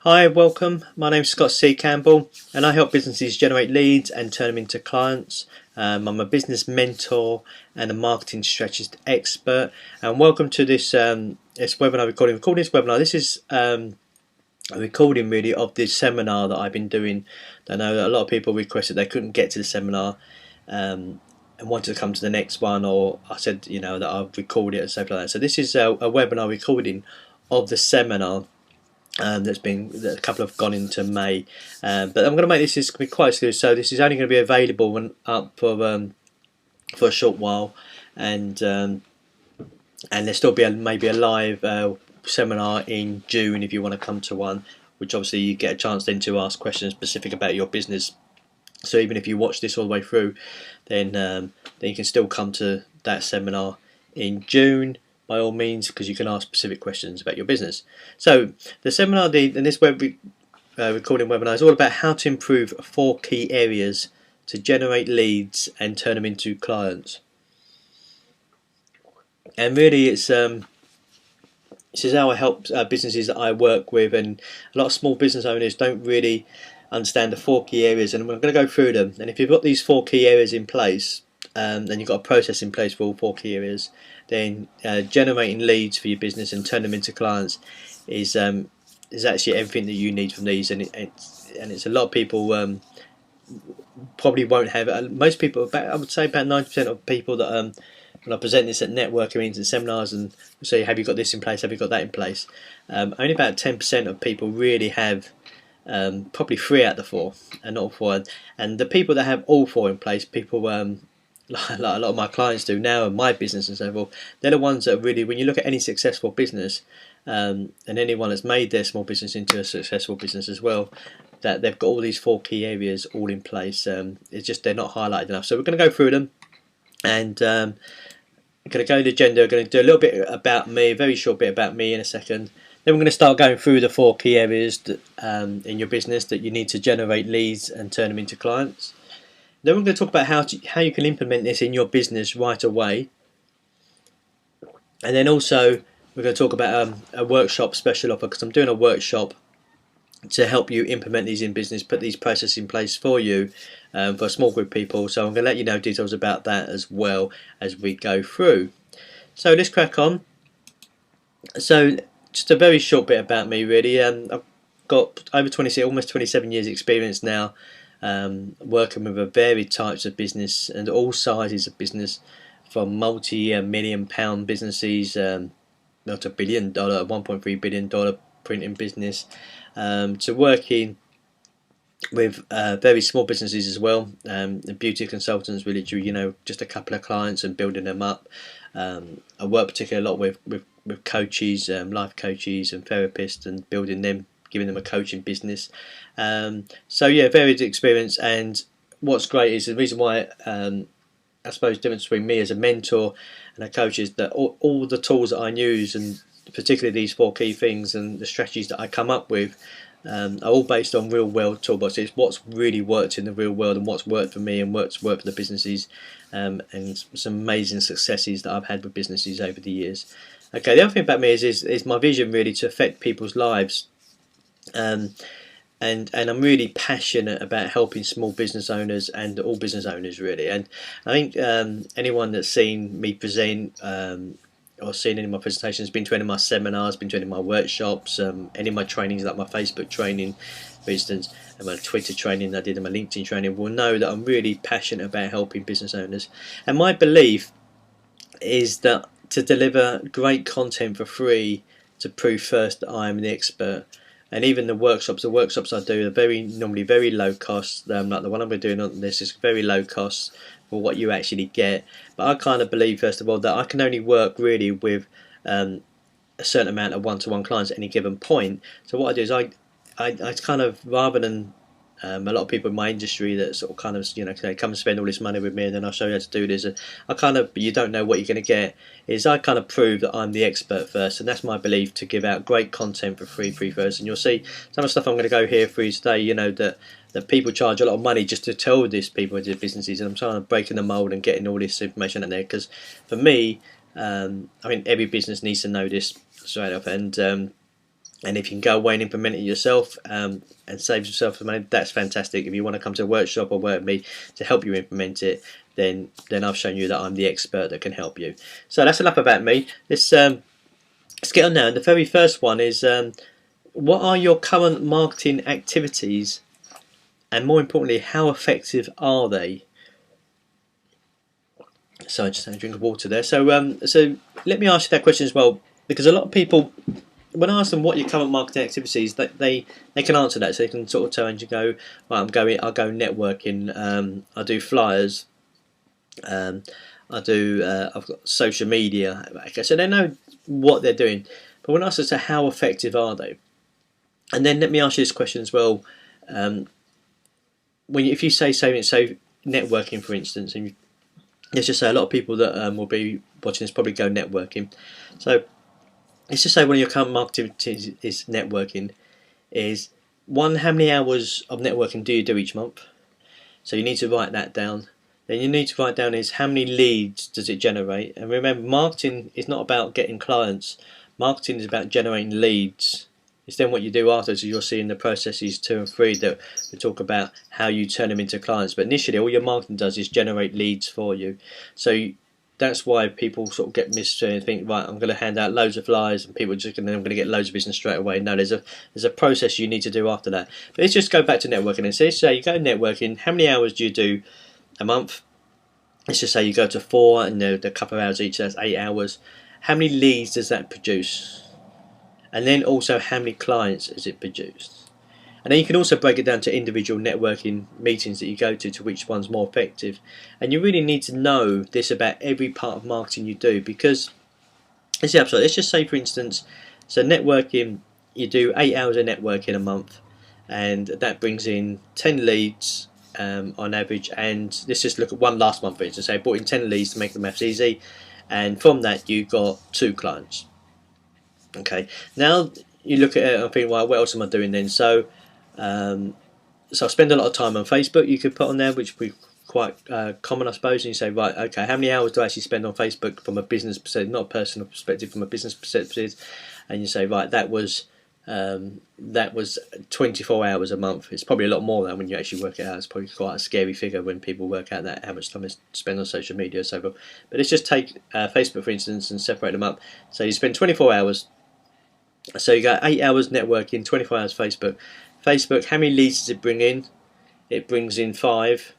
Hi, welcome. My name's Scott C. Campbell, and I help businesses generate leads and turn them into clients. I'm a business mentor and a marketing strategist expert. And welcome to this webinar recording. Recording this webinar. This is a recording really of this seminar that I've been doing. I know that a lot of people requested they couldn't get to the seminar and wanted to come to the next one, or I said that I'll record it and stuff like that. So this is a webinar recording of the seminar. That a couple have gone into May, but I'm going to make this going to be quite exclusive. So this is only going to be available when up for a short while, and there'll still be maybe a live seminar in June if you want to come to one, which obviously you get a chance then to ask questions specific about your business. So even if you watch this all the way through, then you can still come to that seminar in June, by all means, because you can ask specific questions about your business. So the seminar in this recording webinar is all about how to improve 4 key areas to generate leads and turn them into clients. And really this is how I help businesses that I work with, and a lot of small business owners don't really understand the 4 key areas, and I'm going to go through them. And if you've got these 4 key areas in place, and you've got a process in place for all 4 key areas, then generating leads for your business and turn them into clients is actually everything that you need from these. And it's a lot of people probably won't have. Most people, I would say about 90% of people that when I present this at networking meetings and seminars and say, have you got this in place, have you got that in place, only about 10% of people really have probably 3 out of the 4 and not 4. And the people that have all 4 in place, people like a lot of my clients do now, and my business and so forth, they're the ones that really, when you look at any successful business, and anyone that's made their small business into a successful business as well, that they've got all these 4 key areas all in place. It's just they're not highlighted enough. So we're going to go through them, and I'm going to go to the agenda. We're going to do a little bit about me, a very short bit about me in a second. Then we're going to start going through the 4 key areas that, in your business that you need to generate leads and turn them into clients. Then we're going to talk about how you can implement this in your business right away. And then also we're going to talk about a workshop special offer, because I'm doing a workshop to help you implement these in business, put these processes in place for you, for a small group of people. So I'm going to let you know details about that as well as we go through. So let's crack on. So just a very short bit about me really. I've got over 26, almost 27 years experience now, working with a varied types of business and all sizes of business, from multi-million pound businesses, not $1 billion, $1.3 billion printing business, to working with very small businesses as well, beauty consultants, really do just a couple of clients and building them up. I work particularly a lot with coaches, life coaches and therapists, and building them, giving them a coaching business. So yeah, varied experience. And what's great is the reason why I suppose the difference between me as a mentor and a coach is that all the tools that I use, and particularly these 4 key things and the strategies that I come up with, are all based on real world toolbox. It's what's really worked in the real world and what's worked for me and what's worked for the businesses, and some amazing successes that I've had with businesses over the years. Okay, the other thing about me is my vision really to affect people's lives. And I'm really passionate about helping small business owners and all business owners really. And I think anyone that's seen me present or seen any of my presentations, been to any of my seminars, been to any of my workshops, any of my trainings, like my Facebook training for instance, and my Twitter training I did, and my LinkedIn training, will know that I'm really passionate about helping business owners. And my belief is that to deliver great content for free, to prove first that I am the expert. And even the workshops I do are normally very low cost. Like the one I'm doing on this is very low cost for what you actually get. But I kind of believe, first of all, that I can only work really with a certain amount of one-to-one clients at any given point. So what I do is I kind of, rather than a lot of people in my industry that sort of kind of say, come and spend all this money with me and then I'll show you how to do this, but you don't know what you're going to get, is I kind of prove that I'm the expert first. And that's my belief, to give out great content for free first. And you'll see some of the stuff I'm going to go here for you today, that people charge a lot of money just to tell these people to do businesses, and I'm trying to breaking the mold and getting all this information out there, because for me, every business needs to know this straight off. And And if you can go away and implement it yourself and save yourself some money, that's fantastic. If you want to come to a workshop or work with me to help you implement it, then I've shown you that I'm the expert that can help you. So that's enough about me. Let's get on now. And the very first one is, what are your current marketing activities, and more importantly, how effective are they? So I just had a drink of water there. So so let me ask you that question as well, because a lot of people, when I ask them what your current marketing activities, they can answer that. So they can sort of turn and go, well, I'll go networking. I do flyers. I've got social media. Okay, so they know what they're doing. But when I ask them, so how effective are they? And then let me ask you this question as well. If you say networking, for instance, and let's just say a lot of people that will be watching this probably go networking. So let's just say one of your current marketing activities is networking. Is one, how many hours of networking do you do each month? So you need to write that down. Then you need to write down is how many leads does it generate. And remember, marketing is not about getting clients. Marketing is about generating leads. It's then what you do after, so you'll see in the processes 2 and 3 that we talk about how you turn them into clients. But initially, all your marketing does is generate leads for you. So that's why people sort of get missed and think, right, I'm going to hand out loads of flyers and people are just going to, I'm going to get loads of business straight away. No, there's a process you need to do after that. But let's just go back to networking and say you go networking. How many hours do you do a month? Let's just say you go to 4 and a couple of hours each. That's 8 hours. How many leads does that produce? And then also, how many clients has it produced? And then you can also break it down to individual networking meetings that you go to which one's more effective. And you really need to know this about every part of marketing you do, because let's just say, for instance, so networking, you do 8 hours of networking a month, and that brings in 10 leads on average. And let's just look at one last month, for instance. So I brought in 10 leads to make the maths easy, and from that you got 2 clients. Okay, now you look at it and think, well, what else am I doing then? So I spend a lot of time on Facebook. You could put on there, which would be quite common, I suppose. And you say, right, okay, how many hours do I actually spend on Facebook from a business perspective, not a personal perspective, from a business perspective? And you say, right, that was 24 hours a month. It's probably a lot more than when you actually work it out. It's probably quite a scary figure when people work out that how much time they spend on social media and so forth. But let's just take Facebook, for instance, and separate them up. So you spend 24 hours. So you got 8 hours networking, 24 hours Facebook. Facebook, how many leads does it bring in? It brings in 5.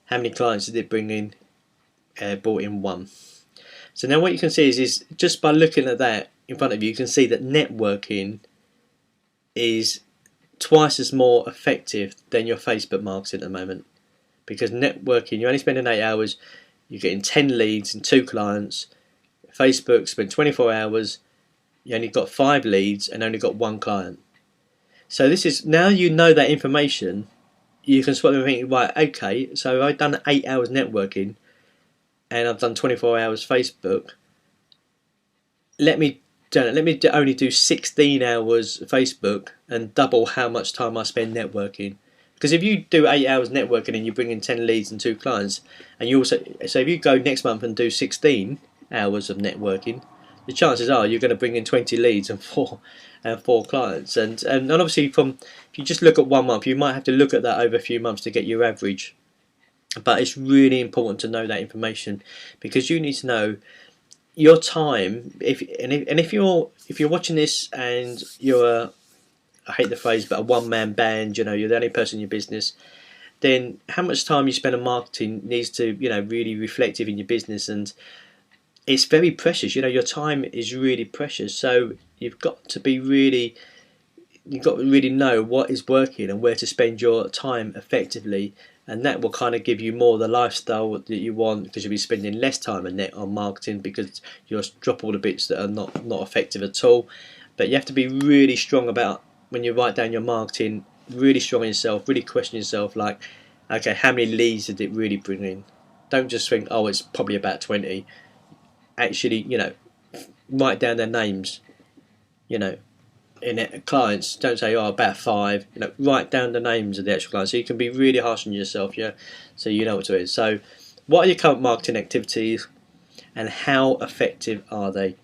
How many clients did it bring in? Brought in 1. So now what you can see is just by looking at that in front of you, you can see that networking is twice as more effective than your Facebook marketing at the moment. Because networking, you're only spending 8 hours, you're getting 10 leads and 2 clients. Facebook, spend 24 hours, you only got 5 leads and only got 1 client. So this is, now you know that information, you can sort of think, right, okay, so I've done 8 hours networking and I've done 24 hours Facebook. Let me only do 16 hours Facebook and double how much time I spend networking. Because if you do 8 hours networking and you bring in 10 leads and 2 clients, and you also, so if you go next month and do 16 hours of networking, the chances are you're going to bring in 20 leads and 4 clients. And obviously, if you just look at 1 month, you might have to look at that over a few months to get your average. But it's really important to know that information, because you need to know your time. If you're watching this and you're I hate the phrase, but a one-man band, you're the only person in your business, then how much time you spend on marketing needs to really reflective in your business. And it's very precious. Your time is really precious. So you've got to really know what is working and where to spend your time effectively, and that will kind of give you more the lifestyle that you want, because you'll be spending less time on marketing, because you'll drop all the bits that are not effective at all. But you have to be really strong about, when you write down your marketing, really strong in yourself, really question yourself, like, okay, how many leads did it really bring in? Don't just think, oh, it's probably about 20. Actually, write down their names, in it, clients. Don't say, oh, about 5. Write down the names of the actual clients, so you can be really harsh on yourself, so you know what to do. So what are your current marketing activities and how effective are they?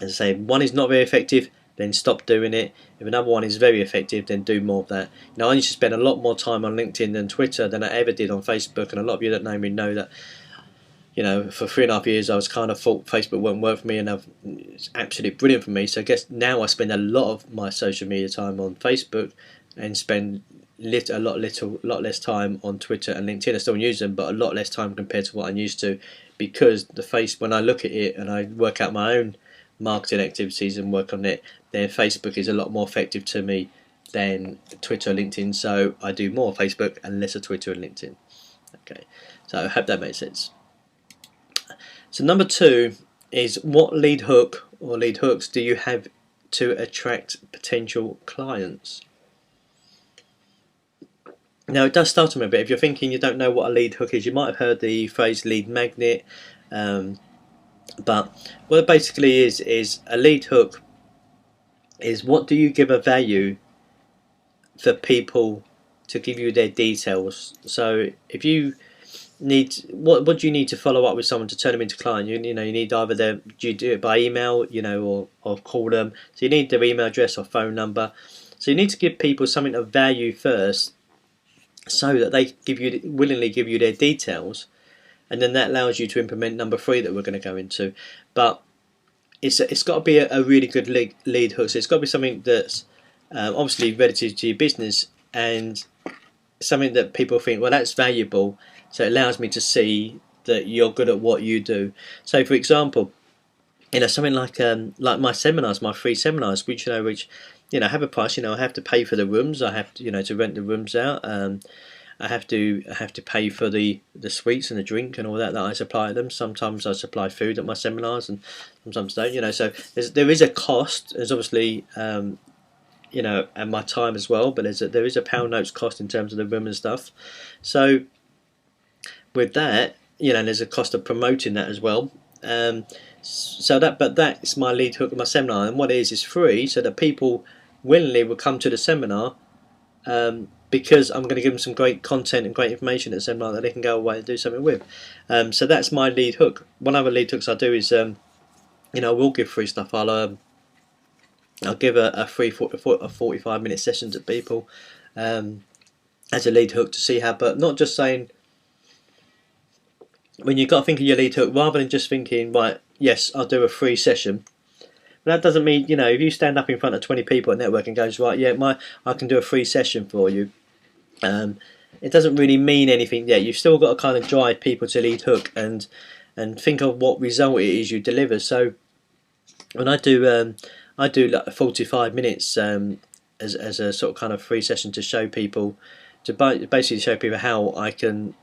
As I say, one is not very effective, then stop doing it. If another one is very effective, then do more of that. Now, I used to spend a lot more time on LinkedIn than Twitter than I ever did on Facebook, and a lot of you that know me know that, for 3.5 years I was kind of thought Facebook won't work for me, and it's absolutely brilliant for me. So I guess now I spend a lot of my social media time on Facebook and spend a lot less time on Twitter and LinkedIn. I still use them, but a lot less time compared to what I'm used to, because when I look at it and I work out my own marketing activities and work on it, then Facebook is a lot more effective to me than Twitter or LinkedIn. So I do more Facebook and less of Twitter and LinkedIn. Okay, so I hope that makes sense. So number 2 is, what lead hook or lead hooks do you have to attract potential clients? Now, it does start on a bit. If you're thinking you don't know what a lead hook is, you might have heard the phrase lead magnet. But what it basically is a lead hook is, what do you give a value for people to give you their details? So if you need, what do you need to follow up with someone to turn them into a client? You need either do you do it by email, or call them. So you need their email address or phone number. So you need to give people something of value first, so that they willingly give you their details, and then that allows you to implement number 3 that we're going to go into. But it's got to be a really good lead hook. So it's got to be something that's obviously relative to your business, and something that people think, well, that's valuable, so it allows me to see that you're good at what you do. So for example, something like my seminars, my free seminars, which have a price. I have to pay for the rooms. I have to to rent the rooms out. I have to pay for the sweets and the drink and all that I supply them. Sometimes I supply food at my seminars, and sometimes don't. So there is a cost. There's obviously and my time as well. But there is a pound notes cost in terms of the room and stuff. So with that, there's a cost of promoting that as well. But that's my lead hook of my seminar, and what it is free, so that people willingly will come to the seminar, because I'm going to give them some great content and great information at the seminar that they can go away and do something with. So that's my lead hook. One other lead hooks I do is, I will give free stuff. I'll give a free 45-minute session to people as a lead hook to see how, but not just saying. When you've got to think of your lead hook, rather than just thinking, right, yes, I'll do a free session. But that doesn't mean, if you stand up in front of 20 people at network and goes, right, yeah, I can do a free session for you. It doesn't really mean anything yet. You've still got to kind of drive people to lead hook and think of what result it is you deliver. So when I do like 45 minutes as a sort of kind of free session to show people, to basically show people how I can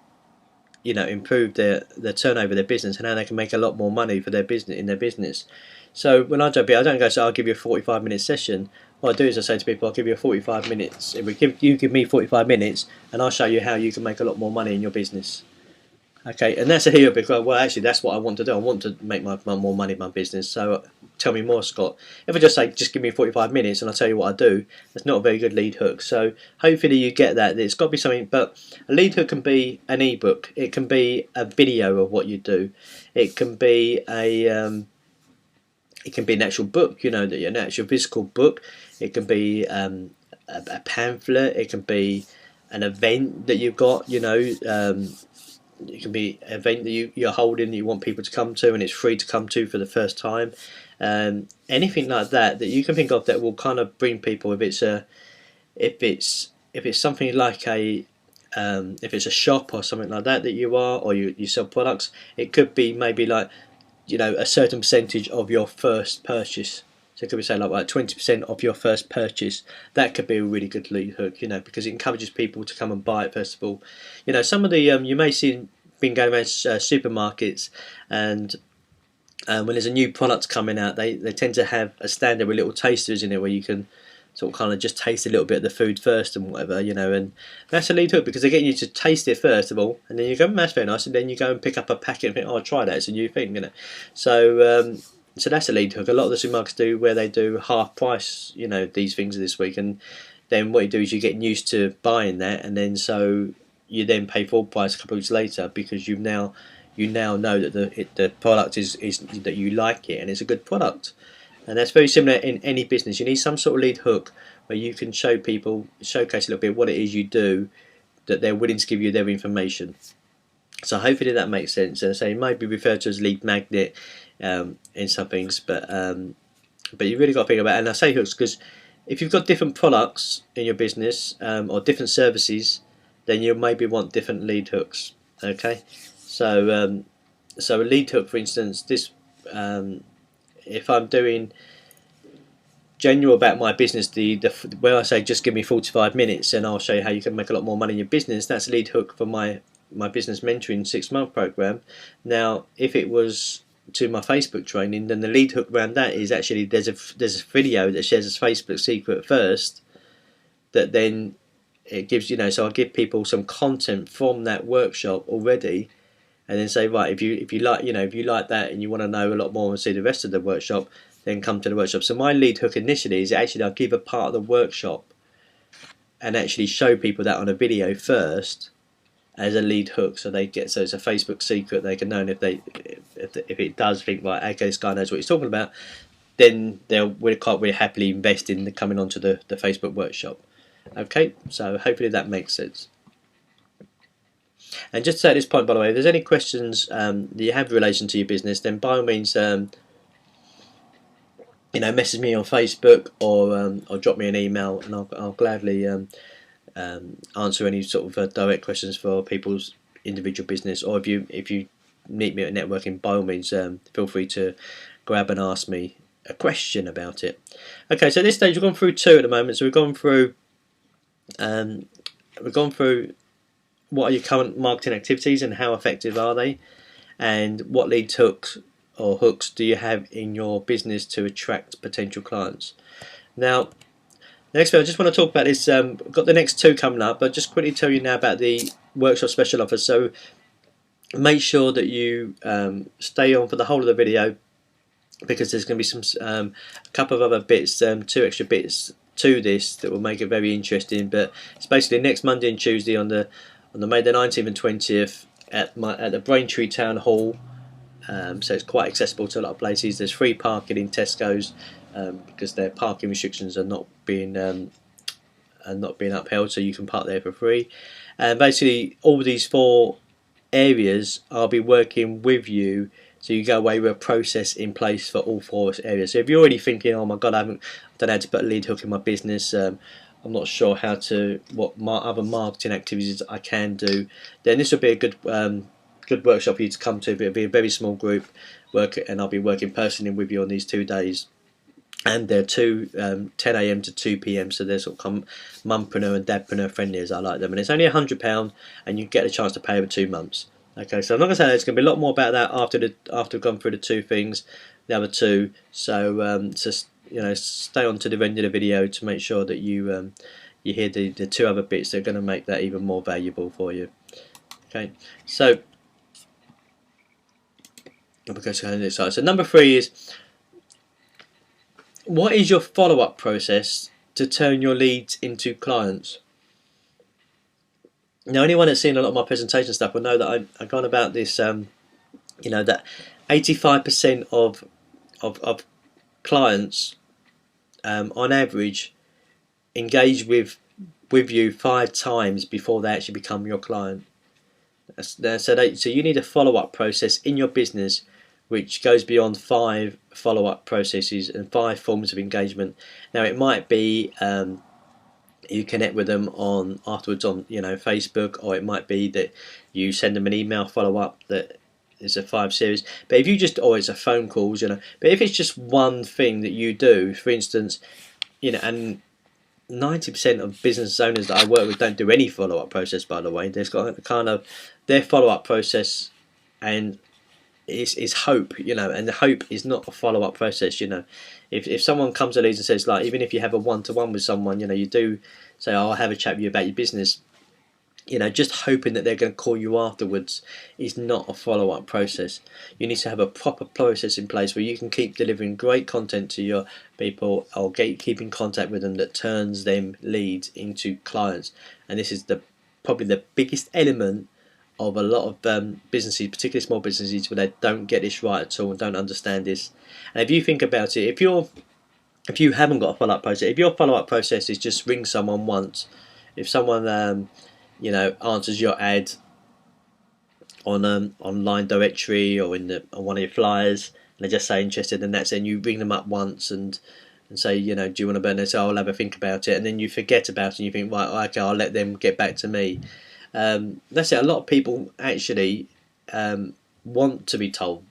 improve their turnover, their business, and how they can make a lot more money for their business. So when I don't go, so I'll give you a 45-minute session. What I do is I say to people, I'll give you 45 minutes. If you give me 45 minutes, and I'll show you how you can make a lot more money in your business. Okay, and that's a hero, because, well, actually, that's what I want to do. I want to make more money in my business. So tell me more, Scott. If I just say, just give me 45 minutes and I'll tell you what I do, that's not a very good lead hook. So hopefully you get that. It's got to be something, but a lead hook can be an ebook. It can be a video of what you do. It can be an actual book, an actual physical book. It can be a pamphlet. It can be an event that you've got, it can be an event that you're holding that you want people to come to, and it's free to come to for the first time. Anything like that you can think of that will kind of bring people. If it's something like if it's a shop or something like that you are, or you sell products, it could be maybe like a certain percentage of your first purchase. So it could be say like 20% of your first purchase. That could be a really good lead hook, because it encourages people to come and buy it first of all. Some of the you may see been going around supermarkets, and when there's a new product coming out, they tend to have a standard with little tasters in it where you can sort of kind of just taste a little bit of the food first and whatever, and that's a lead hook, because they're getting you to taste it first of all, and then you go, that's very nice, and then you go and pick up a packet and think, oh, I'll try that, it's a new thing, So that's a lead hook. A lot of the supermarkets do where they do half price, these things this week, and then what you do is you get used to buying that, and then so you then pay full price a couple of weeks later, because you now know that the product is that you like it and it's a good product. And that's very similar in any business. You need some sort of lead hook where you can show people, showcase a little bit what it is you do, that they're willing to give you their information. So hopefully that makes sense. And so it might be referred to as lead magnet in some things, but you really got to think about it. And I say hooks because if you've got different products in your business or different services, then you maybe want different lead hooks. Okay, so so a lead hook, for instance, this if I'm doing general about my business, the where I say just give me 45 minutes and I'll show you how you can make a lot more money in your business, that's a lead hook for my business mentoring 6-month program. Now if it was to my Facebook training, then the lead hook around that is actually there's a video that shares a Facebook secret first, that then it gives, you know, so I give people some content from that workshop already, and then say, right, if you like, you know, if you like that and you want to know a lot more and see the rest of the workshop, then come to the workshop. So my lead hook initially is actually I'll give a part of the workshop and actually show people that on a video first as a lead hook, so they get, so it's a Facebook secret they can know, and if it does think, right, okay, this guy knows what he's talking about, then they'll quite really happily invest in coming onto the Facebook workshop. Okay, so hopefully that makes sense. And just to say at this point, by the way, if there's any questions that you have in relation to your business, then by all means, you know, message me on Facebook or drop me an email, and I'll gladly answer any sort of direct questions for people's individual business. Or if you meet me at networking, by all means, feel free to grab and ask me a question about it. Okay, so at this stage we've gone through 2 at the moment. So we've gone through what are your current marketing activities and how effective are they, and what lead hooks or hooks do you have in your business to attract potential clients. Now, next bit I just want to talk about is I've got the next 2 coming up, but just quickly tell you now about the workshop special offer. So make sure that you stay on for the whole of the video, because there's going to be some a couple of other bits, 2 extra bits to this that will make it very interesting. But it's basically next Monday and Tuesday on the May the 19th and 20th at the Braintree Town Hall. So it's quite accessible to a lot of places. There's free parking in Tesco's because their parking restrictions are not being upheld, so you can park there for free. And basically all of these 4 areas I'll be working with you, so you go away with a process in place for all 4 areas. So if you're already thinking, oh my god, I don't know how to put a lead hook in my business, I'm not sure what other marketing activities I can do, then this will be a good workshop for you to come to. It'll be a very small group work, and I'll be working personally with you on these 2 days. And they're 10 AM to 2 PM, so they're sort of mumpreneur and dadpreneur friendly, as I like them. And it's only £100, and you get a chance to pay over 2 months. Okay, so I'm not going to say there's going to be a lot more about that after we've gone through the 2 things, the other 2. So just, you know, stay on to the end of the video to make sure that you hear the 2 other bits that are going to make that even more valuable for you. Okay, so so number 3 is, what is your follow-up process to turn your leads into clients? Now, anyone that's seen a lot of my presentation stuff will know that I've gone about this. You know, that 85% of clients, on average, engage with you 5 times before they actually become your client. So you need a follow-up process in your business which goes beyond 5 follow-up processes and 5 forms of engagement. Now, it might be you connect with them afterwards on, you know, Facebook, or it might be that you send them an email follow-up that is a 5 series. But if you just, or it's a phone calls, you know. But if it's just one thing that you do, for instance, you know, and 90% of business owners that I work with don't do any follow-up process, by the way. They've got kind of their follow-up process, and is hope, you know, and the hope is not a follow-up process, you know. If someone comes to leads and says, like, even if you have a one-to-one with someone, you know, you do say, oh, I'll have a chat with you about your business, you know, just hoping that they're going to call you afterwards is not a follow-up process. You need to have a proper process in place where you can keep delivering great content to your people, or keep in contact with them, that turns them leads into clients. And this is probably the biggest element of a lot of businesses, particularly small businesses, where they don't get this right at all and don't understand this. And if you think about it, if you haven't got a follow-up process, if your follow-up process is just ring someone once, if someone answers your ad on online directory or on one of your flyers, and they just say interested, and that's it, and you ring them up once and say, do you want to burn? They say, I'll have a think about it, and then you forget about it and you think, right, okay, I'll let them get back to me. That's it. A lot of people actually want to be told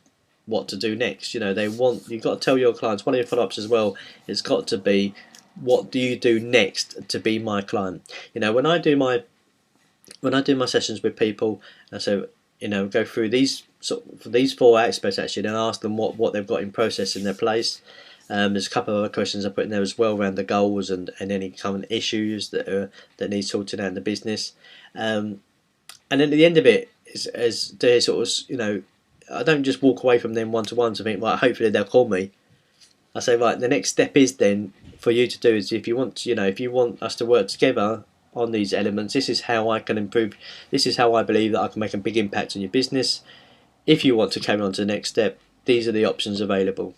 what to do next. You've got to tell your clients, one of your follow-ups as well, it's got to be, what do you do next to be my client? When I do my sessions with people, I say, go through these 4 aspects actually, and ask them what they've got in process in their place. There's a couple of other questions I put in there as well around the goals and any common issues that need sorting out in the business. And then at the end of it, as they sort of, I don't just walk away from them one-to-one to think, right, hopefully they'll call me. I say, right, the next step is then for you to do is, if you want us to work together on these elements, this is how I can improve. This is how I believe that I can make a big impact on your business. If you want to carry on to the next step, these are the options available.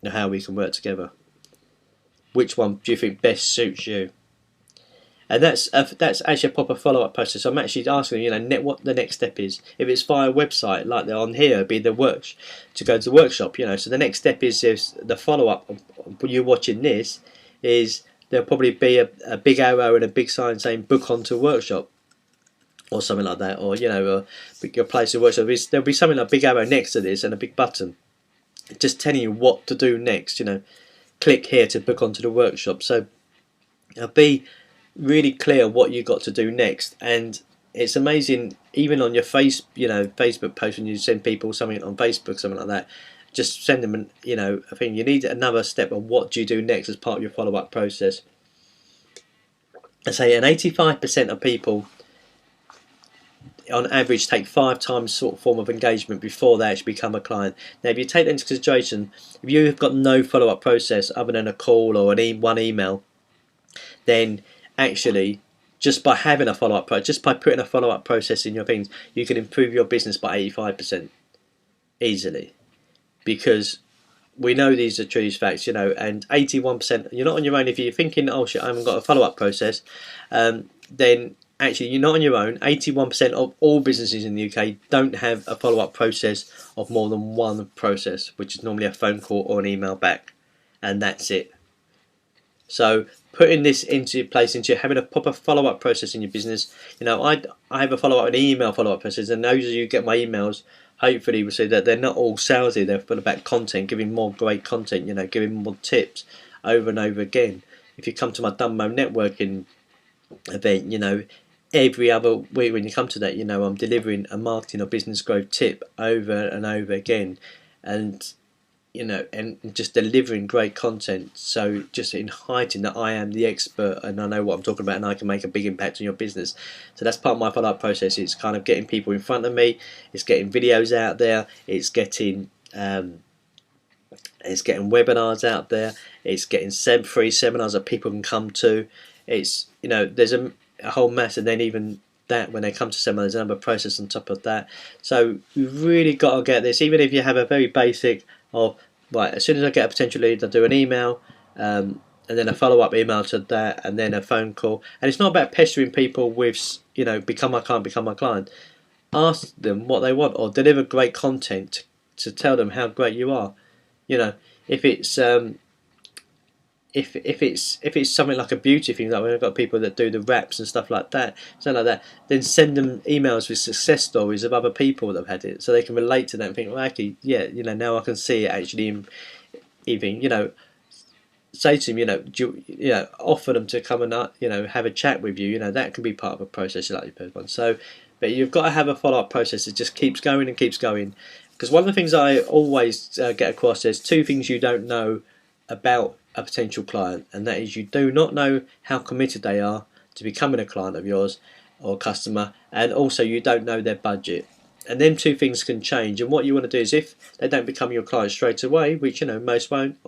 Now, how we can work together. Which one do you think best suits you? And that's actually a proper follow-up process. I'm actually asking what the next step is. If it's via a website, like they're on here, it'd be to go to the workshop. So the next step is the follow-up. You watching this is there'll probably be a big arrow and a big sign saying book onto workshop, or something like that, or your place of workshop. There'll be something like a big arrow next to this and a big button, just telling you what to do next. Click here to book onto the workshop. So be really clear what you got to do next. And it's amazing, even on your Facebook post, when you send people something on Facebook, something like that, just send them a thing. You need another step of what do you do next as part of your follow-up process. I say, and 85% of people on average take 5 times sort of form of engagement before they actually become a client. Now, if you take that into consideration, if you have got no follow-up process other than a call or one email, then actually, just by having a follow-up process, just by putting a follow-up process in your things, you can improve your business by 85% easily. Because we know these are true facts, and 81%, you're not on your own. If you're thinking, oh shit, I haven't got a follow-up process, then actually you're not on your own. 81% of all businesses in the UK don't have a follow-up process of more than one process, which is normally a phone call or an email back, and that's it. So putting this into place, into having a proper follow-up process in your business. I have a follow-up, an email follow-up process, and those of you who get my emails, hopefully will see that they're not all salesy. They're full about content, giving more great content, giving more tips over and over again. If you come to my Dunmo networking event, every other week when you come to that, I'm delivering a marketing or business growth tip over and over again, and and just delivering great content. So just in hiding that I am the expert and I know what I'm talking about and I can make a big impact on your business. So that's part of my follow-up process. It's kind of getting people in front of me. It's getting videos out there. It's getting webinars out there. It's getting free seminars that people can come to. It's there's a whole mess, and then even that when they come to seminars, there's another process on top of that. So you've really got to get this, even if you have a very basic of, right, as soon as I get a potential lead, I do an email, and then a follow-up email to that, and then a phone call. And it's not about pestering people with, become my client, become my client. Ask them what they want, or deliver great content to tell them how great you are. If it's if it's something like a beauty thing, like when I've got people that do the wraps and stuff like that, then send them emails with success stories of other people that have had it, so they can relate to that and think, well, actually, yeah, now I can see it actually. Even say to them, offer them to come and have a chat with you. That can be part of a process like the first one. So, but you've got to have a follow-up process that just keeps going and keeps going. Because one of the things I always get across, there's 2 things you don't know about a potential client, and that is you do not know how committed they are to becoming a client of yours or customer, and also you don't know their budget. And them 2 things can change, and what you want to do is, if they don't become your client straight away, which most won't,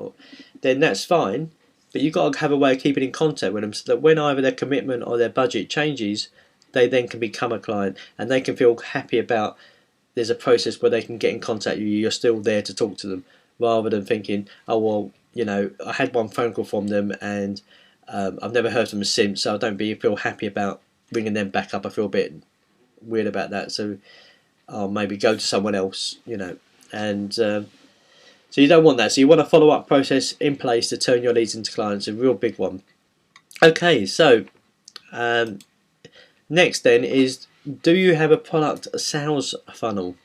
then that's fine, but you've got to have a way of keeping in contact with them so that when either their commitment or their budget changes, they then can become a client, and they can feel happy about there's a process where they can get in contact with you, you're still there to talk to them, rather than thinking, oh well, I had one phone call from them and I've never heard from them since, so I don't feel happy about ringing them back up. I feel a bit weird about that, so I'll maybe go to someone else, and so you don't want that. So you want a follow-up process in place to turn your leads into clients, a real big one. Okay, so next then is, do you have a product sales funnel?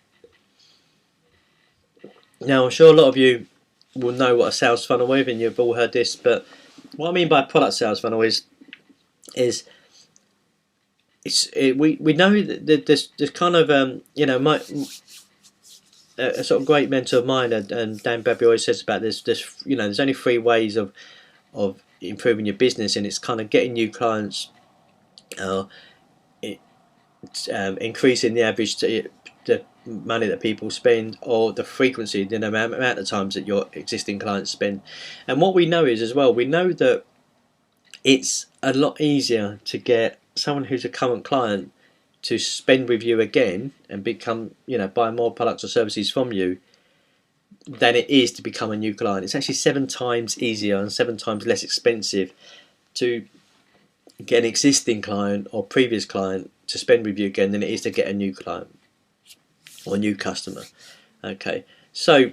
Now, I'm sure a lot of you will know what a sales funnel is, and you've all heard this, but what I mean by product sales funnel is we know that there's kind of a sort of great mentor of mine, and Dan Babby always says about this. There's only 3 ways of improving your business, and it's kind of getting new clients, increasing the average the money that people spend, or the frequency, the amount of times that your existing clients spend. And what we know is, as well, we know that it's a lot easier to get someone who's a current client to spend with you again and become, buy more products or services from you, than it is to become a new client. It's actually 7 times easier and 7 times less expensive to get an existing client or previous client to spend with you again than it is to get a new client or new customer. Okay, so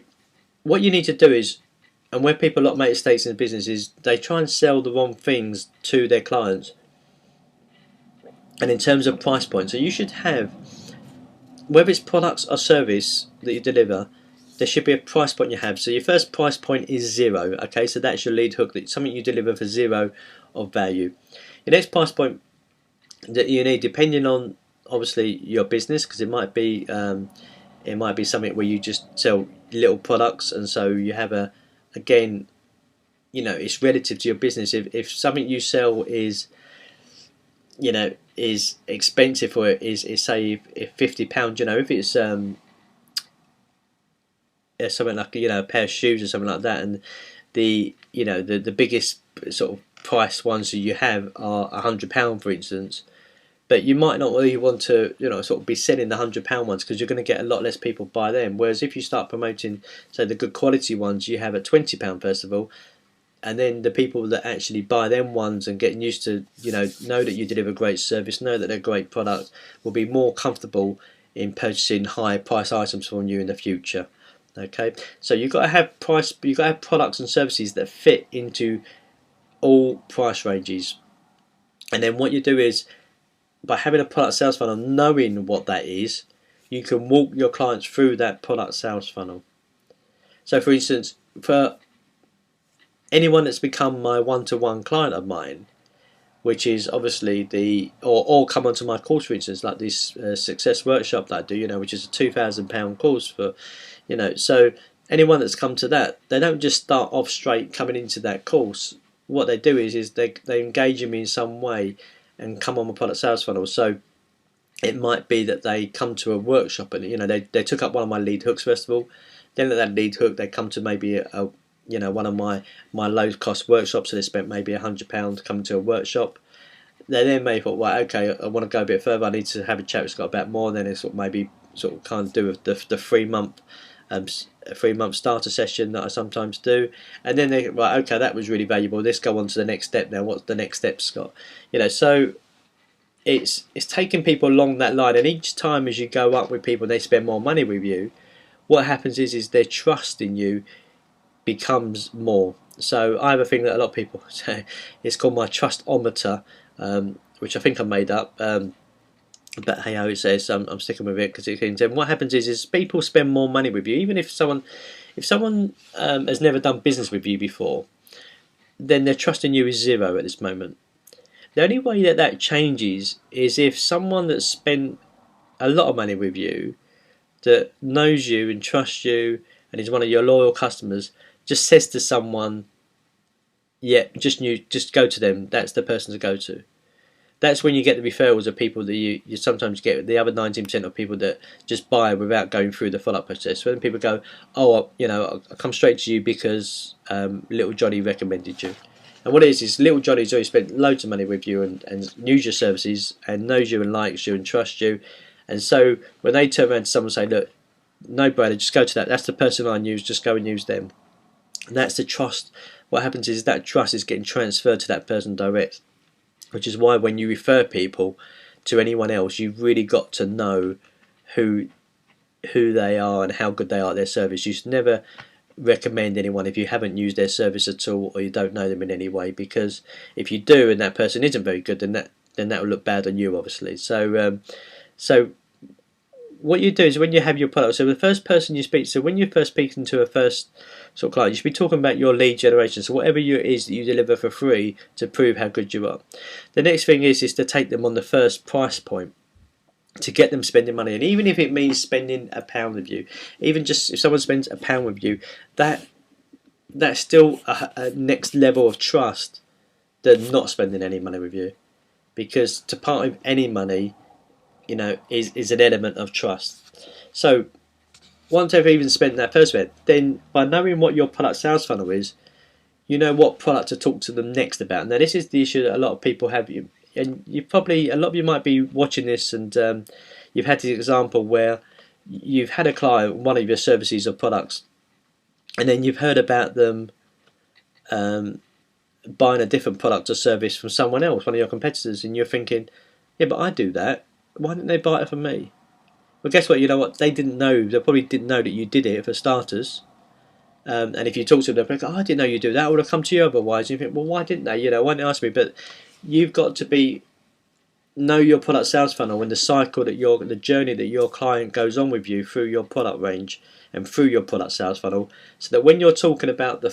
what you need to do is, and where people make mistakes in the business, is they try and sell the wrong things to their clients. And in terms of price point, so you should have, whether it's products or service that you deliver, there should be a price point you have. So your first price point is 0. Okay, so that's your lead hook, that's something you deliver for 0 of value. Your next price point that you need, depending on obviously your business, because it might be something where you just sell little products, and so you have again, it's relative to your business. If something you sell is expensive, or is say if £50, if it's something like a pair of shoes or something like that, and the biggest sort of price ones that you have are £100, for instance, but you might not really want to sort of be selling the £100 ones, because you're going to get a lot less people buy them. Whereas if you start promoting, say, the good quality ones, you have at £20 first of all, and then the people that actually buy them ones and getting used to know that you deliver great service, know that they're great products, will be more comfortable in purchasing high price items from you in the future. Okay, so you've got to have products and services that fit into all price ranges. And then what you do is, by having a product sales funnel, knowing what that is, you can walk your clients through that product sales funnel. So for instance, for anyone that's become my one-to-one client of mine, which is obviously or come onto my course, for instance, like this success workshop that I do, which is a £2,000 course for, so anyone that's come to that, they don't just start off straight coming into that course. What they do is they engage in me in some way and come on my product sales funnel. So it might be that they come to a workshop and they took up one of my lead hooks first of all. Then at that lead hook, they come to maybe one of my low cost workshops, so they spent maybe £100 coming to a workshop. They then may thought, well, okay, I want to go a bit further, I need to have a chat with Scott about more. And then they maybe kind of do the 3-month a 3-month starter session that I sometimes do, and then they right, okay, that was really valuable, let's go on to the next step now. What's the next step, Scott? So it's taking people along that line, and each time as you go up with people, they spend more money with you. What happens is their trust in you becomes more. So I have a thing that a lot of people say, it's called my trustometer, which I think I made up. But hey, how it says, I'm sticking with it because it can. And what happens is people spend more money with you, even if someone has never done business with you before, then their trust in you is 0 at this moment. The only way that changes is if someone that's spent a lot of money with you, that knows you and trusts you and is one of your loyal customers, just says to someone, yeah, just go to them. That's the person to go to. That's when you get the referrals of people that you sometimes get the other 19% of people that just buy without going through the follow-up process. When people go, oh, I come straight to you because little Johnny recommended you. And what it is little Johnny's already spent loads of money with you and used your services and knows you and likes you and trusts you. And so when they turn around to someone and say, look, no brainer, just go to that. That's the person I use, just go and use them. And that's the trust. What happens is that trust is getting transferred to that person direct. Which is why when you refer people to anyone else, you've really got to know who they are and how good they are at their service. You should never recommend anyone if you haven't used their service at all or you don't know them in any way, because if you do and that person isn't very good, then that will look bad on you, obviously. So what you do is when you have your product, so the first person you speak to, when you're first speaking to a first sort of client, you should be talking about your lead generation, so whatever it is that you deliver for free to prove how good you are. The next thing is to take them on the first price point to get them spending money, and even if it means spending £1 with you, even just if someone spends £1 with you, that's still a next level of trust than not spending any money with you, because to part with any money, you know, is an element of trust. So once they've even spent that first bit, then by knowing what your product sales funnel is, you know what product to talk to them next about. Now this is the issue that a lot of people have, and you probably, a lot of you might be watching this and you've had this example where you've had a client, one of your services or products, and then you've heard about them buying a different product or service from someone else, one of your competitors, and you're thinking, yeah, but I do that. Why didn't they buy it from me? Well, guess what? You know what? They didn't know. They probably didn't know that you did it, for starters. And if you talk to them, they'll go, oh, I didn't know you do that. I would have come to you otherwise. And you think, well, why didn't they? You know, why didn't they ask me? But you've got to know your product sales funnel and the cycle that the journey that your client goes on with you through your product range and through your product sales funnel, so that when you're talking about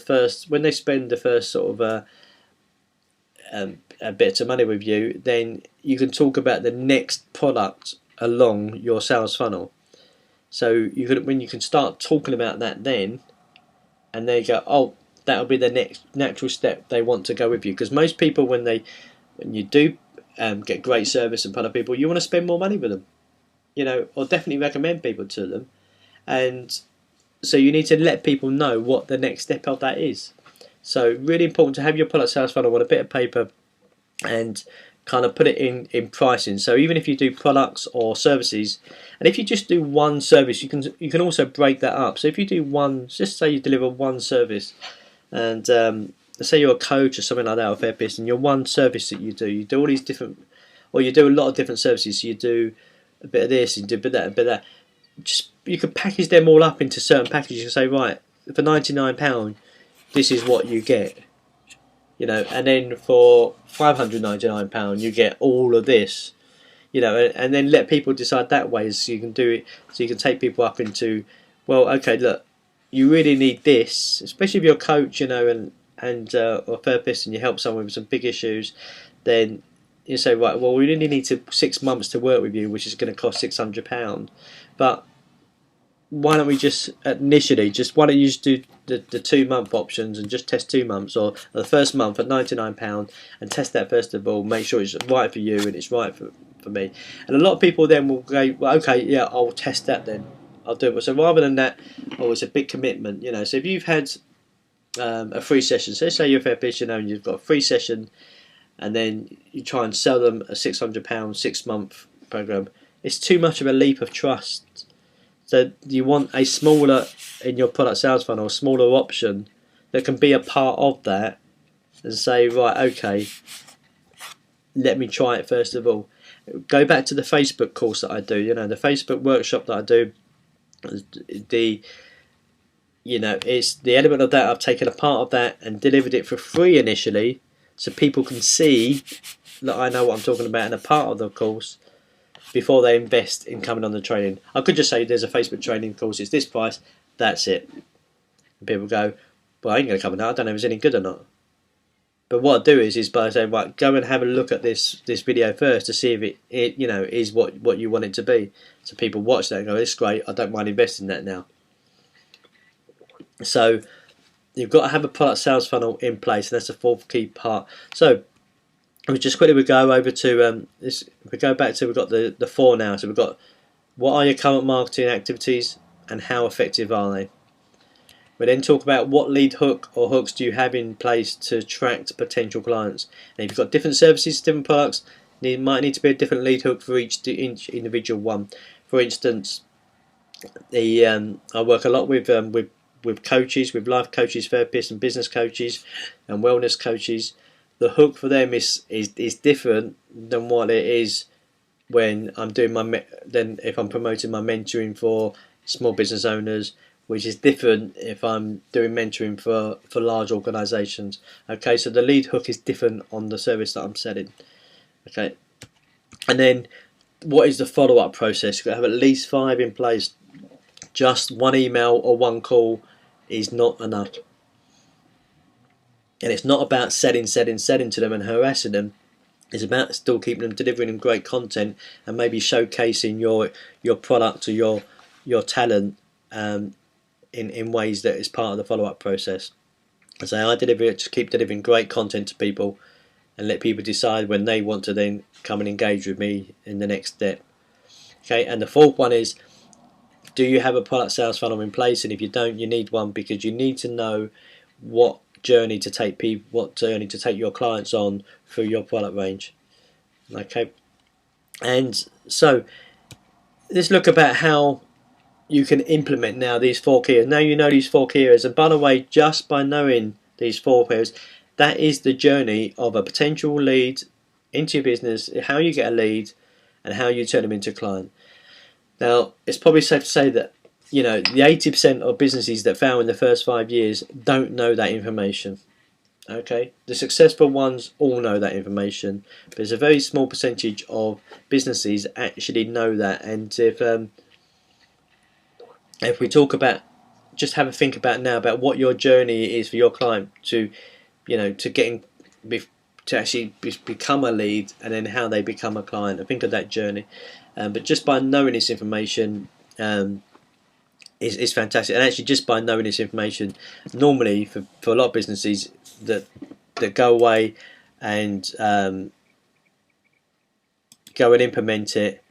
when they spend the first sort of a bit of money with you, then you can talk about the next product along your sales funnel. So when you can start talking about that then, and they go, oh, that'll be the next natural step they want to go with you. Because most people, when you do get great service and product people, you want to spend more money with them, you know, or definitely recommend people to them. And so you need to let people know what the next step of that is. So really important to have your product sales funnel on a bit of paper and kind of put it in pricing. So even if you do products or services, and if you just do one service, you can also break that up. So if you do one, just say you deliver one service, and let's say you're a coach or something like that, or therapist, and your one service that you do all these different, or you do a lot of different services. So you do a bit of this, you do a bit of that, a bit of that. Just you could package them all up into certain packages and say, right, for £99, this is what you get. You know, and then for £599 you get all of this, you know, and then let people decide that way. So you can do it, so you can take people up into, well, okay, look, you really need this, especially if you're a coach, you know, and or a therapist, and you help someone with some big issues, then you say, right, well, we really need 6 months to work with you, which is going to cost £600, but why don't we just initially why don't you just do the 2 month options and just test 2 months, or the first month at £99, and test that first of all, make sure it's right for you and it's right for me. And a lot of people then will go, well, okay, yeah, I'll test that then, I'll do it. So rather than that, oh, it's a big commitment, you know. So if you've had a free session, so let's say you're a therapist, you know, and you've got a free session, and then you try and sell them a £600 6 month program, it's too much of a leap of trust. So you want a smaller, in your product sales funnel, a smaller option that can be a part of that, and say, right, okay, let me try it first of all. Go back to the Facebook course that I do, you know, the Facebook workshop that I do. It's the element of that, I've taken a part of that and delivered it for free initially, so people can see that I know what I'm talking about and a part of the course before they invest in coming on the training. I could just say there's a Facebook training course, it's this price, that's it. And people go, well, I ain't going to come on that, I don't know if it's any good or not. But what I do is by saying, right, go and have a look at this video first to see if it you know, is what you want it to be. So people watch that and go, it's great, I don't mind investing that now. So you've got to have a product sales funnel in place, and that's the fourth key part. So just quickly we go over to this. We go back to, we've got the 4 now. So we've got, what are your current marketing activities and how effective are they? We then talk about what lead hook or hooks do you have in place to attract potential clients. And if you've got different services, different products, there might need to be a different lead hook for each individual one. For instance, I work a lot with coaches, with life coaches, therapists, and business coaches, and wellness coaches. The hook for them is different than what it is when I'm doing then if I'm promoting my mentoring for small business owners, which is different if I'm doing mentoring for large organisations. Okay, so the lead hook is different on the service that I'm selling. Okay, and then what is the follow-up process? You've got to have at least 5 in place. Just one email or one call is not enough. And it's not about selling to them and harassing them. It's about still keeping them, delivering them great content, and maybe showcasing your product or your talent in ways that is part of the follow-up process. I just keep delivering great content to people, and let people decide when they want to then come and engage with me in the next step. Okay, and the fourth one is, do you have a product sales funnel in place? And if you don't, you need one, because you need to know what journey to take your clients on through your product range. Okay, and so let's look about how you can implement now these 4 key areas. Now you know these 4 key areas, and by the way, just by knowing these 4 areas, that is the journey of a potential lead into your business, how you get a lead and how you turn them into a client. Now, it's probably safe to say that the 80% of businesses that fail in the first 5 years don't know that information. Okay, the successful ones all know that information, but there's a very small percentage of businesses actually know that. And if we talk about, just have a think about now about what your journey is for your client to actually become a lead, and then how they become a client. I think of that journey, but just by knowing this information is fantastic. And actually, just by knowing this information, normally for a lot of businesses that go away and go and implement it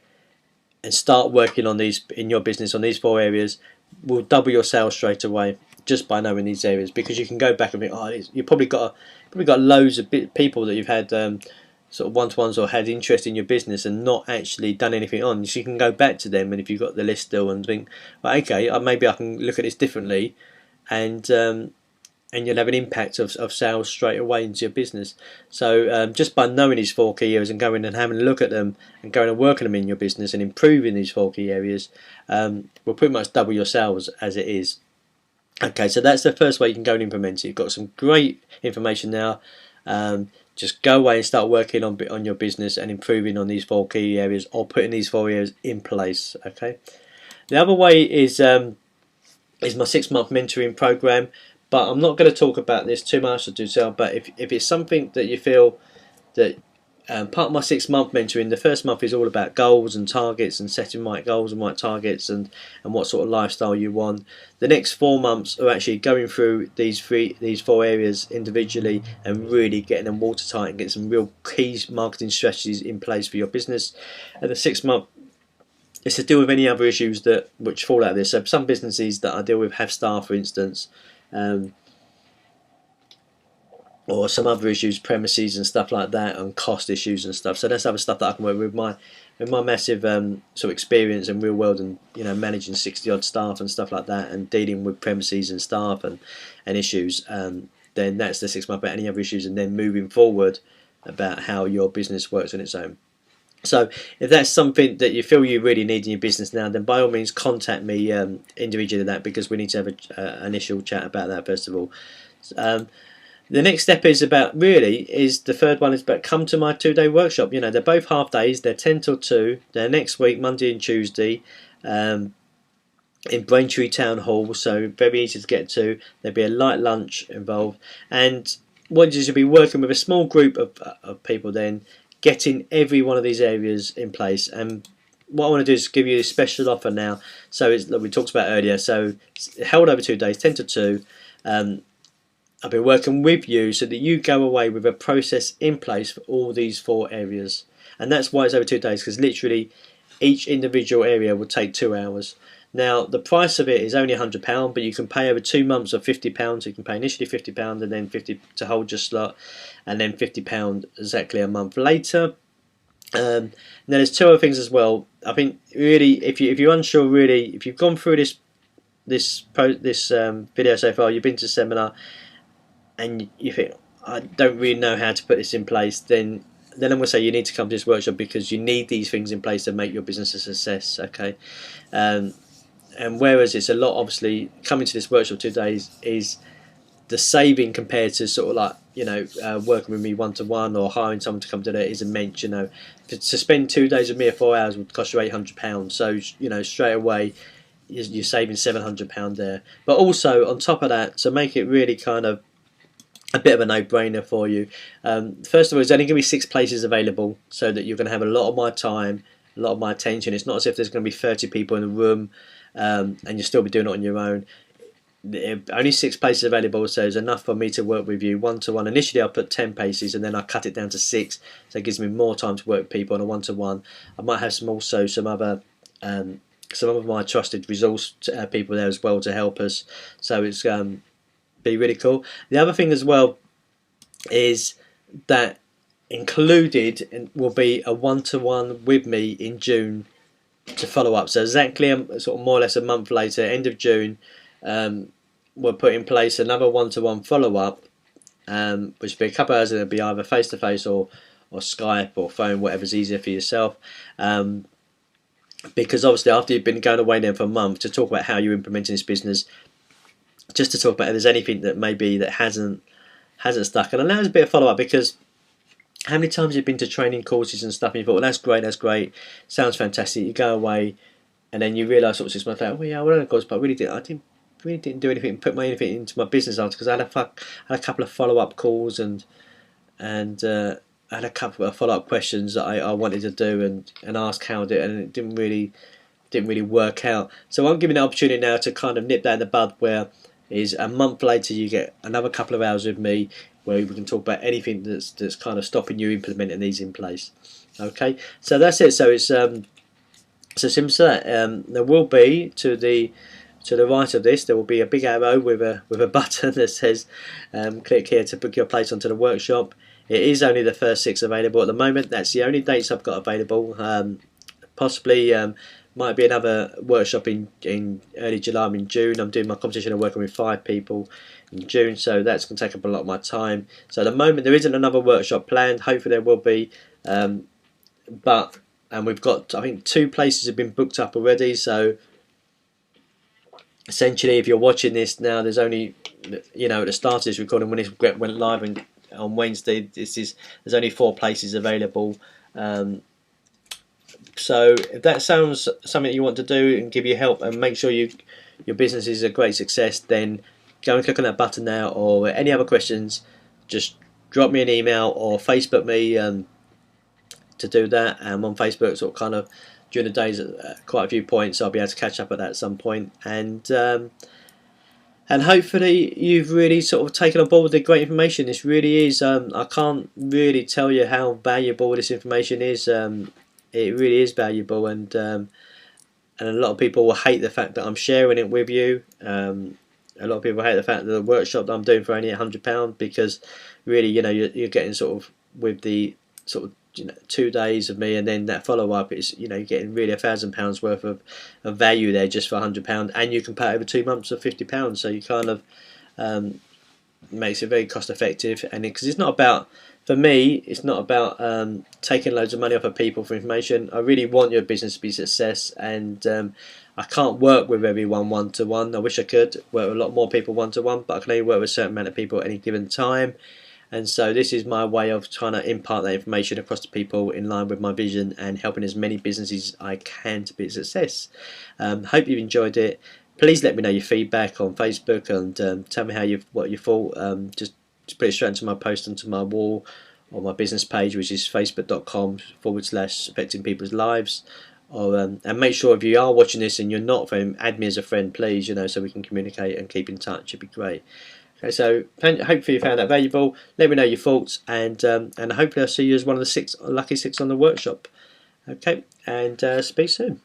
and start working on these in your business on these 4 areas, will double your sales straight away, just by knowing these areas. Because you can go back and think, you've probably got loads of people that you've had sort of one-to-ones or had interest in your business and not actually done anything on. So you can go back to them, and if you've got the list still, and think, well, okay, maybe I can look at this differently, and you'll have an impact of sales straight away into your business. So just by knowing these 4 key areas and going and having a look at them and going and working them in your business and improving these 4 key areas, will pretty much double your sales as it is. Okay, so that's the first way you can go and implement it. You've got some great information now. Just go away and start working on your business and improving on these 4 key areas, or putting these 4 areas in place. Okay. The other way is my 6-month mentoring program. But I'm not going to talk about this too much to do so. But if it's something that you feel that part of my 6-month mentoring, the first month is all about goals and targets and setting right goals and right targets and what sort of lifestyle you want. The next 4 months are actually going through these 4 areas individually and really getting them watertight and getting some real key marketing strategies in place for your business. And the 6-month is to deal with any other issues which fall out of this. So some businesses that I deal with have staff, for instance, or some other issues, premises and stuff like that, and cost issues and stuff. So that's other stuff that I can work with my massive sort of experience in real world, and managing 60 odd staff and stuff like that, and dealing with premises and staff and issues. Then that's the 6 month about any other issues, and then moving forward about how your business works on its own. So if that's something that you feel you really need in your business now, then by all means contact me individually, that, because we need to have an initial chat about that first of all. The next step is the third one is about come to my 2-day workshop. They're both half days. They're 10 till 2. They're next week, Monday and Tuesday, in Braintree Town Hall. So very easy to get to. There'll be a light lunch involved, and what you'll be working with a small group of people then, getting every one of these areas in place. And what I want to do is give you a special offer now. So it's like we talked about earlier. So it's held over 2 days, 10 to 2. I've been working with you so that you go away with a process in place for all these 4 areas. And that's why it's over 2 days, because literally each individual area will take 2 hours. Now the price of it is only £100, but you can pay over 2 months of £50. You can pay initially £50 and then 50 to hold your slot, and then £50 exactly a month later. Now there's two other things as well. I think really, if you're unsure, really, if you've gone through this video so far, you've been to seminar, and you think, I don't really know how to put this in place, then I'm going to say you need to come to this workshop, because you need these things in place to make your business a success. Okay, and whereas it's a lot, obviously, coming to this workshop 2 days is the saving compared to sort of like, working with me one-to-one or hiring someone to come to that is immense. To spend 2 days with me or 4 hours would cost you £800. So straight away you're saving £700 there. But also on top of that, to make it really kind of a bit of a no-brainer for you, first of all, there's only going to be 6 places available, so that you're going to have a lot of my time, a lot of my attention. It's not as if there's going to be 30 people in the room, and you'll still be doing it on your own. Only 6 places available, so there's enough for me to work with you one-to-one. Initially I'll put 10 places, and then I cut it down to 6, so it gives me more time to work with people on a one-to-one. I might have some other some of my trusted resource people there as well to help us, so it's be really cool. The other thing as well is that included will be a one-to-one with me in June to follow up. So exactly sort of more or less a month later, end of June, we'll put in place another one-to-one follow-up, which will be a couple of hours, and it'll be either face-to-face or Skype or phone, whatever's easier for yourself. Because obviously after you've been going away there for a month, to talk about how you're implementing this business, just to talk about if there's anything that maybe that hasn't stuck, and allows a bit of follow-up, because how many times you've been to training courses and stuff and you thought, well, that's great, sounds fantastic, you go away and then you realise sort of 6 months later, oh yeah, I went on a course, but I really didn't do anything, put anything into my business after, because I had a couple of follow-up calls and I had a couple of follow-up questions that I wanted to do and ask how I did, and it didn't really work out. So I'm giving an opportunity now to kind of nip that in the bud, where is a month later you get another couple of hours with me where we can talk about anything that's kind of stopping you implementing these in place. Okay, so that's it. So it's so simple as that. There will be to the right of this, there will be a big arrow with a button that says click here to book your place onto the workshop. It is only the first 6 available at the moment. That's the only dates I've got available. Possibly might be another workshop in early July. I'm in June. I'm doing my competition and working with 5 people in June, so that's going to take up a lot of my time. So at the moment there isn't another workshop planned. Hopefully there will be, and we've got, I think 2 places have been booked up already. So essentially, if you're watching this now, there's only, at the start of this recording, when it went live on Wednesday, there's only 4 places available. So if that sounds something you want to do and give you help and make sure your business is a great success, then go and click on that button now. Or any other questions, just drop me an email or Facebook me to do that. I'm on Facebook sort of kind of during the days at quite a few points, so I'll be able to catch up at that at some point. And hopefully you've really sort of taken on board the great information. This really is, I can't really tell you how valuable this information is. It really is valuable, and a lot of people will hate the fact that I'm sharing it with you. A lot of people hate the fact that the workshop that I'm doing for only £100, because really, you're getting sort of with the sort of 2 days of me, and then that follow up is you're getting really £1,000 worth of value there just for £100, and you can pay over 2 months of £50. So you kind of makes it very cost effective, and because it's not about, for me, it's not about taking loads of money off of people for information. I really want your business to be a success, and I can't work with everyone one-to-one. I wish I could work with a lot more people one-to-one, but I can only work with a certain amount of people at any given time. And so this is my way of trying to impart that information across to people in line with my vision and helping as many businesses I can to be a success. Hope you've enjoyed it. Please let me know your feedback on Facebook, and tell me what you thought. Just put it straight into my post onto my wall on my business page, which is facebook.com/affecting people's lives. Or and make sure if you are watching this and you're not from, add me as a friend, please. So we can communicate and keep in touch. It'd be great. Okay, so hopefully you found that valuable. Let me know your thoughts, and hopefully I'll see you as one of the lucky 6 on the workshop. Okay, and speak soon.